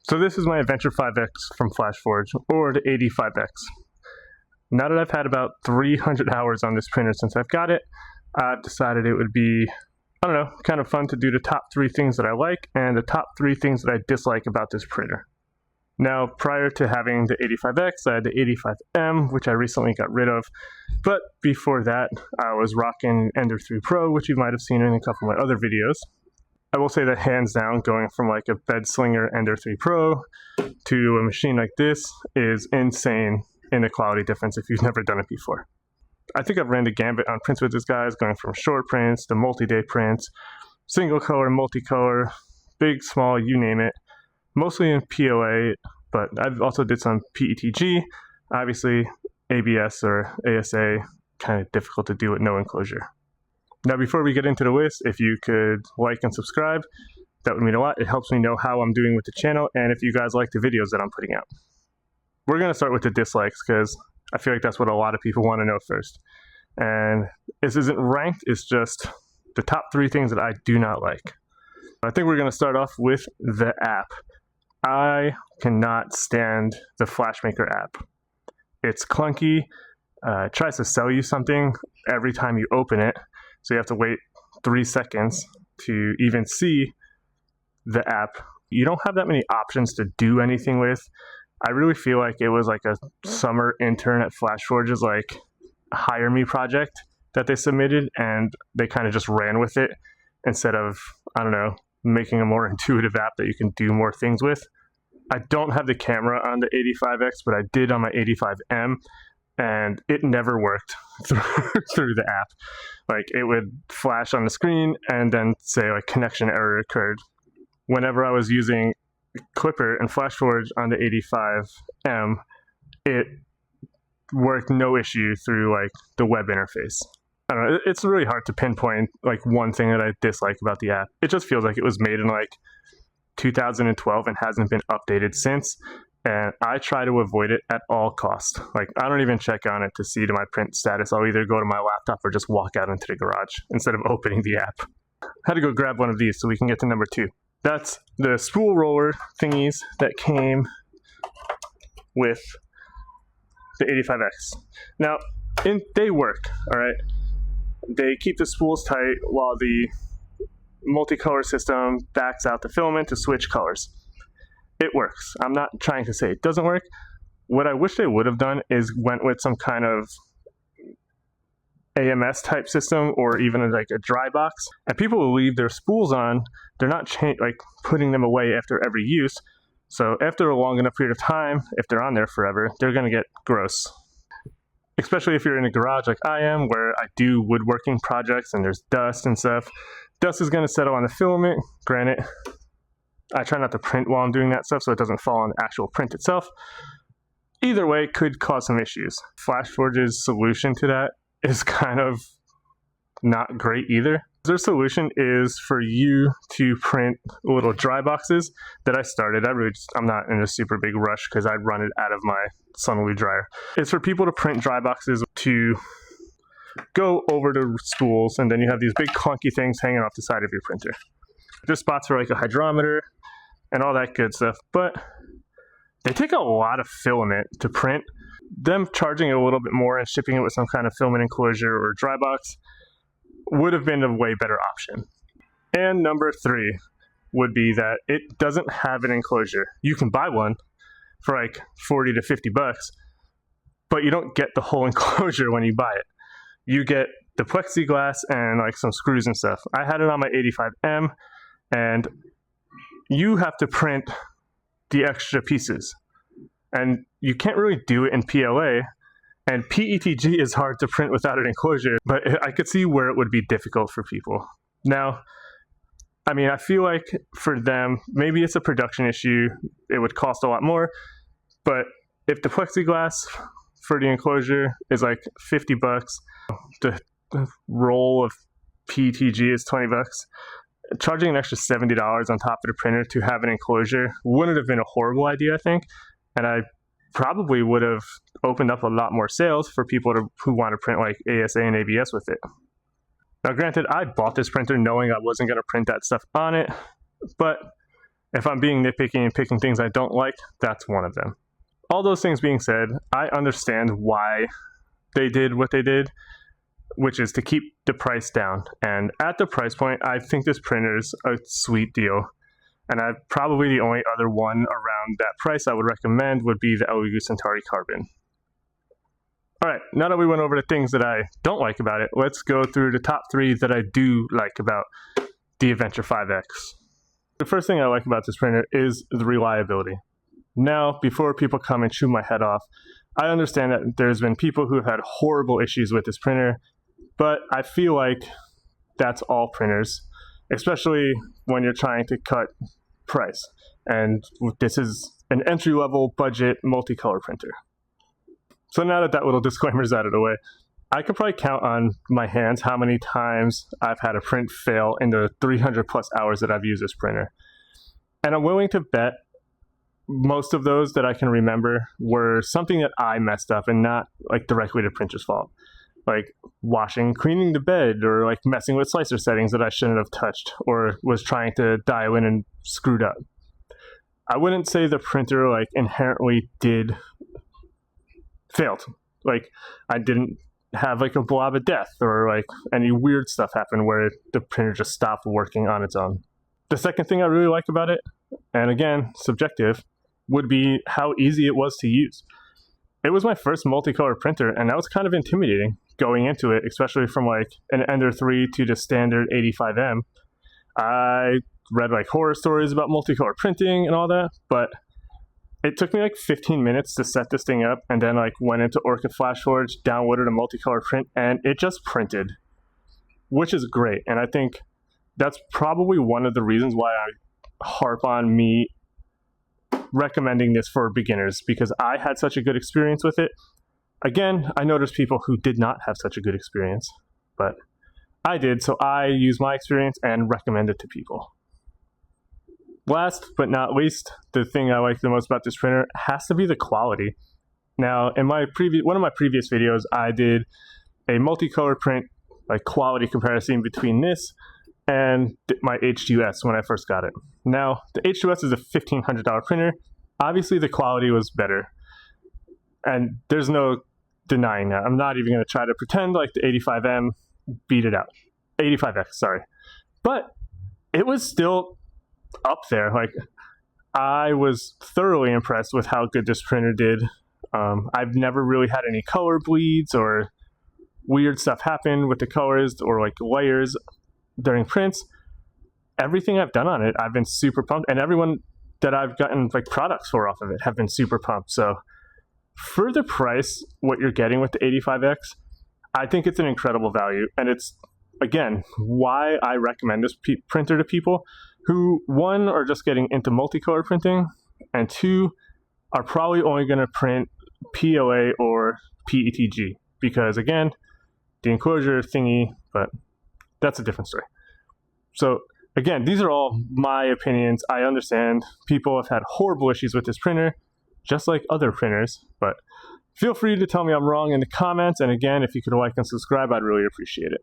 So this is my Adventure 5X from FlashForge, or the 85X. Now that I've had about 300 hours on this printer since I've got it, I've decided it would be, I don't know, kind of fun to do the top 3 things that I like and the top 3 things that I dislike about this printer. Now, prior to having the 85X, I had the 85M, which I recently got rid of. But before that, I was rocking Ender 3 Pro, which you might have seen in a couple of my other videos. I will say that hands down, going from like a bed slinger Ender 3 Pro to a machine like this is insane in the quality difference if you've never done it before. I think I've ran the gambit on prints with this guys, going from short prints to multi-day prints, single color, multicolor, big, small, you name it. Mostly in PLA, but I've also did some PETG. Obviously, ABS or ASA, kind of difficult to do with no enclosure. Now, before we get into the list, if you could like and subscribe, that would mean a lot. It helps me know how I'm doing with the channel and if you guys like the videos that I'm putting out. We're going to start with the dislikes because I feel like that's what a lot of people want to know first. And this isn't ranked, it's just the top 3 things that I do not like. I think we're going to start off with the app. I cannot stand the FlashMaker app. It's clunky, it tries to sell you something every time you open it, so you have to wait 3 seconds to even see the app. You don't have that many options to do anything with. I really feel like it was like a summer intern at FlashForge's like hire me project that they submitted, and they kind of just ran with it instead of, I don't know, making a more intuitive app that you can do more things with. I don't have the camera on the 85X, but I did on my 85M, and it never worked through the app. Like, it would flash on the screen and then say like connection error occurred. Whenever I was using Clipper and FlashForge on the 85M, it worked no issue through like the web interface. I don't know, it's really hard to pinpoint like one thing that I dislike about the app. It just feels like it was made in like 2012 and hasn't been updated since, and I try to avoid it at all costs. Like, I don't even check on it to see to my print status. I'll either go to my laptop or just walk out into the garage instead of opening the app. I had to go grab one of these so we can get to number 2. That's the spool roller thingies that came with the 85X. Now, they work, all right? They keep the spools tight while the multicolor system backs out the filament to switch colors. It works. I'm not trying to say it doesn't work. What I wish they would have done is went with some kind of AMS type system or even like a dry box. And people will leave their spools on. They're not like putting them away after every use. So after a long enough period of time, if they're on there forever, they're going to get gross. Especially if you're in a garage like I am, where I do woodworking projects and there's dust and stuff. Dust is going to settle on the filament. Granted, I try not to print while I'm doing that stuff so it doesn't fall on the actual print itself. Either way, it could cause some issues. FlashForge's solution to that is kind of not great either. Their solution is for you to print little dry boxes that I started. I'm not in a super big rush because I'd run it out of my Sunwoo dryer. It's for people to print dry boxes to go over the spools, and then you have these big clunky things hanging off the side of your printer. There's spots for like a hydrometer and all that good stuff, but they take a lot of filament to print. Them charging a little bit more and shipping it with some kind of filament enclosure or dry box would have been a way better option. And number 3 would be that it doesn't have an enclosure. You can buy one for like 40 to 50 bucks, but you don't get the whole enclosure when you buy it. You get the plexiglass and like some screws and stuff. I had it on my 85M, and you have to print the extra pieces. And you can't really do it in PLA, and PETG is hard to print without an enclosure, but I could see where it would be difficult for people. Now, I mean, I feel like for them, maybe it's a production issue, it would cost a lot more, but if the plexiglass for the enclosure is like 50 bucks, the roll of PETG is 20 bucks, charging an extra $70 on top of the printer to have an enclosure wouldn't have been a horrible idea, I think, and I probably would have opened up a lot more sales for people who want to print like ASA and ABS with it. Now granted, I bought this printer knowing I wasn't going to print that stuff on it, but If I'm being nitpicky and picking things I don't like, that's one of them. All those things being said, I understand why they did what they did, which is to keep the price down. And at the price point, I think this printer is a sweet deal. And probably the only other one around that price I would recommend would be the Elegoo Centauri Carbon. Alright, now that we went over the things that I don't like about it, let's go through the top 3 that I do like about the Adventure 5X. The first thing I like about this printer is the reliability. Now, before people come and chew my head off, I understand that there's been people who have had horrible issues with this printer, but I feel like that's all printers, especially when you're trying to cut price. And this is an entry-level budget multicolor printer. So now that little disclaimer is out of the way, I could probably count on my hands how many times I've had a print fail in the 300 plus hours that I've used this printer. And I'm willing to bet most of those that I can remember were something that I messed up and not like directly the printer's fault. Like cleaning the bed, or like messing with slicer settings that I shouldn't have touched, or was trying to dial in and screwed up. I wouldn't say the printer like inherently failed. Like I didn't have like a blob of death or like any weird stuff happen where the printer just stopped working on its own. The second thing I really like about it, and again, subjective, would be how easy it was to use. It was my first multicolor printer, and that was kind of intimidating going into it, especially from like an Ender 3 to the standard 85M. I read like horror stories about multicolor printing and all that, but it took me like 15 minutes to set this thing up, and then like went into Orchid FlashForge, downloaded a multicolor print, and it just printed, which is great. And I think that's probably one of the reasons why I harp on me recommending this for beginners, because I had such a good experience with it. Again, I know there's people who did not have such a good experience, but I did, so I use my experience and recommend it to people. Last but not least, the thing I like the most about this printer has to be the quality. Now, in one of my previous videos, I did a multicolor print like quality comparison between this and my H2S when I first got it. Now, the H2S is a $1,500 printer. Obviously, the quality was better, and there's no denying that. I'm not even going to try to pretend like the 85M beat it out. 85X, sorry. But it was still up there. Like, I was thoroughly impressed with how good this printer did. I've never really had any color bleeds or weird stuff happen with the colors or like layers during prints. Everything I've done on it, I've been super pumped, and everyone that I've gotten like products for off of it have been super pumped. So for the price, what you're getting with the 85X, I think it's an incredible value, and it's, again, why I recommend this printer to people who, one, are just getting into multicolor printing, and two, are probably only going to print PLA or PETG, because again, the enclosure thingy, but that's a different story. So again, these are all my opinions. I understand people have had horrible issues with this printer, just like other printers, but feel free to tell me I'm wrong in the comments. And again, if you could like and subscribe, I'd really appreciate it.